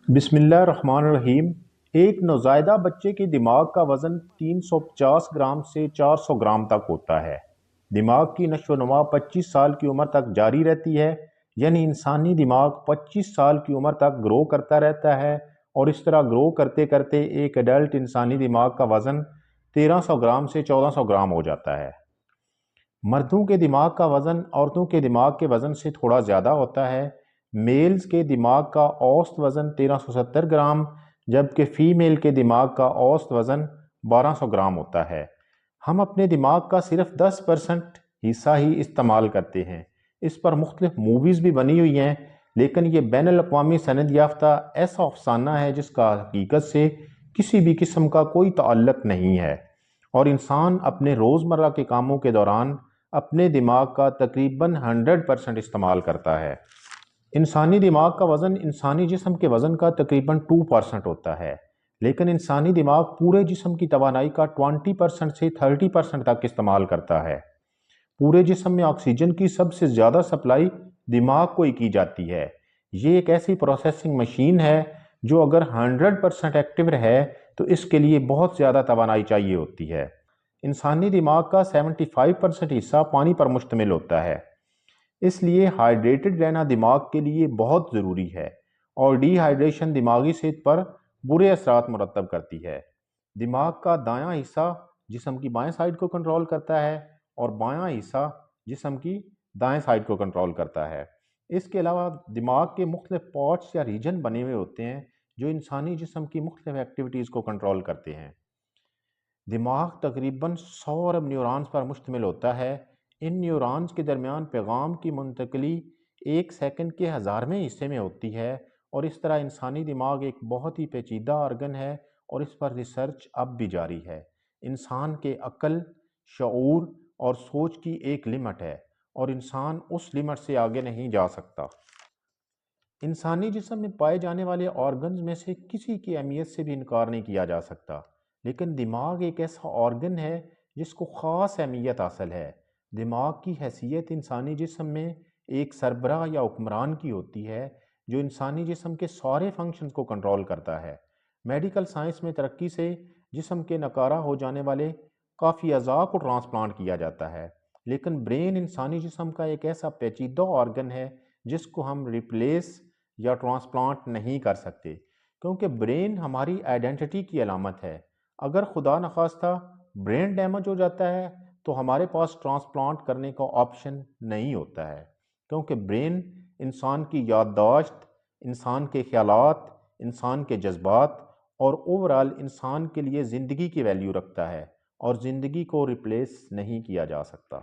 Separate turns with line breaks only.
بسم اللہ الرحمن الرحیم۔ ایک نوزائیدہ بچے کے دماغ کا وزن 350 گرام سے 400 گرام تک ہوتا ہے۔ دماغ کی نشو و نما 25 سال کی عمر تک جاری رہتی ہے، یعنی انسانی دماغ 25 سال کی عمر تک گرو کرتا رہتا ہے، اور اس طرح گرو کرتے کرتے ایک ایڈلٹ انسانی دماغ کا وزن 1300 گرام سے 1400 گرام ہو جاتا ہے۔ مردوں کے دماغ کا وزن عورتوں کے دماغ کے وزن سے تھوڑا زیادہ ہوتا ہے۔ میلز کے دماغ کا اوسط وزن 1370 گرام، جبکہ فیمیل کے دماغ کا اوسط وزن 1200 گرام ہوتا ہے۔ ہم اپنے دماغ کا صرف 10% حصہ ہی استعمال کرتے ہیں۔ اس پر مختلف موویز بھی بنی ہوئی ہیں، لیکن یہ بین الاقوامی سند یافتہ ایسا افسانہ ہے جس کا حقیقت سے کسی بھی قسم کا کوئی تعلق نہیں ہے، اور انسان اپنے روزمرہ کے کاموں کے دوران اپنے دماغ کا تقریباً 100% استعمال کرتا ہے۔ انسانی دماغ کا وزن انسانی جسم کے وزن کا تقریباً 2% ہوتا ہے، لیکن انسانی دماغ پورے جسم کی توانائی کا 20% سے 30% تک استعمال کرتا ہے۔ پورے جسم میں آکسیجن کی سب سے زیادہ سپلائی دماغ کو ہی کی جاتی ہے۔ یہ ایک ایسی پروسیسنگ مشین ہے جو اگر 100% ایکٹیو رہے تو اس کے لیے بہت زیادہ توانائی چاہیے ہوتی ہے۔ انسانی دماغ کا 75% حصہ پانی پر مشتمل ہوتا ہے، اس لیے ہائیڈریٹڈ رہنا دماغ کے لیے بہت ضروری ہے، اور ڈی ہائیڈریشن دماغی صحت پر برے اثرات مرتب کرتی ہے۔ دماغ کا دایاں حصہ جسم کی بائیں سائیڈ کو کنٹرول کرتا ہے، اور بایاں حصہ جسم کی دائیں سائیڈ کو کنٹرول کرتا ہے۔ اس کے علاوہ دماغ کے مختلف پارٹس یا ریجن بنے ہوئے ہوتے ہیں جو انسانی جسم کی مختلف ایکٹیویٹیز کو کنٹرول کرتے ہیں۔ دماغ تقریباً 100 ارب نیورونز پر مشتمل ہوتا ہے۔ ان نیورونز کے درمیان پیغام کی منتقلی 1 سیکنڈ کے 1000ویں حصے میں ہوتی ہے، اور اس طرح انسانی دماغ ایک بہت ہی پیچیدہ آرگن ہے، اور اس پر ریسرچ اب بھی جاری ہے۔ انسان کے عقل، شعور اور سوچ کی ایک لمٹ ہے، اور انسان اس لمٹ سے آگے نہیں جا سکتا۔ انسانی جسم میں پائے جانے والے آرگنز میں سے کسی کی اہمیت سے بھی انکار نہیں کیا جا سکتا، لیکن دماغ ایک ایسا آرگن ہے جس کو خاص اہمیت حاصل ہے۔ دماغ کی حیثیت انسانی جسم میں ایک سربراہ یا حکمران کی ہوتی ہے جو انسانی جسم کے سارے فنکشنز کو کنٹرول کرتا ہے۔ میڈیکل سائنس میں ترقی سے جسم کے ناکارہ ہو جانے والے کافی اعضاء کو ٹرانسپلانٹ کیا جاتا ہے، لیکن برین انسانی جسم کا ایک ایسا پیچیدہ آرگن ہے جس کو ہم ریپلیس یا ٹرانسپلانٹ نہیں کر سکتے، کیونکہ برین ہماری آئیڈینٹی کی علامت ہے۔ اگر خدا نخواستہ برین ڈیمیج ہو جاتا ہے تو ہمارے پاس ٹرانسپلانٹ کرنے کا آپشن نہیں ہوتا ہے، کیونکہ برین انسان کی یادداشت، انسان کے خیالات، انسان کے جذبات اور اوورآل انسان کے لیے زندگی کی ویلیو رکھتا ہے، اور زندگی کو ریپلیس نہیں کیا جا سکتا۔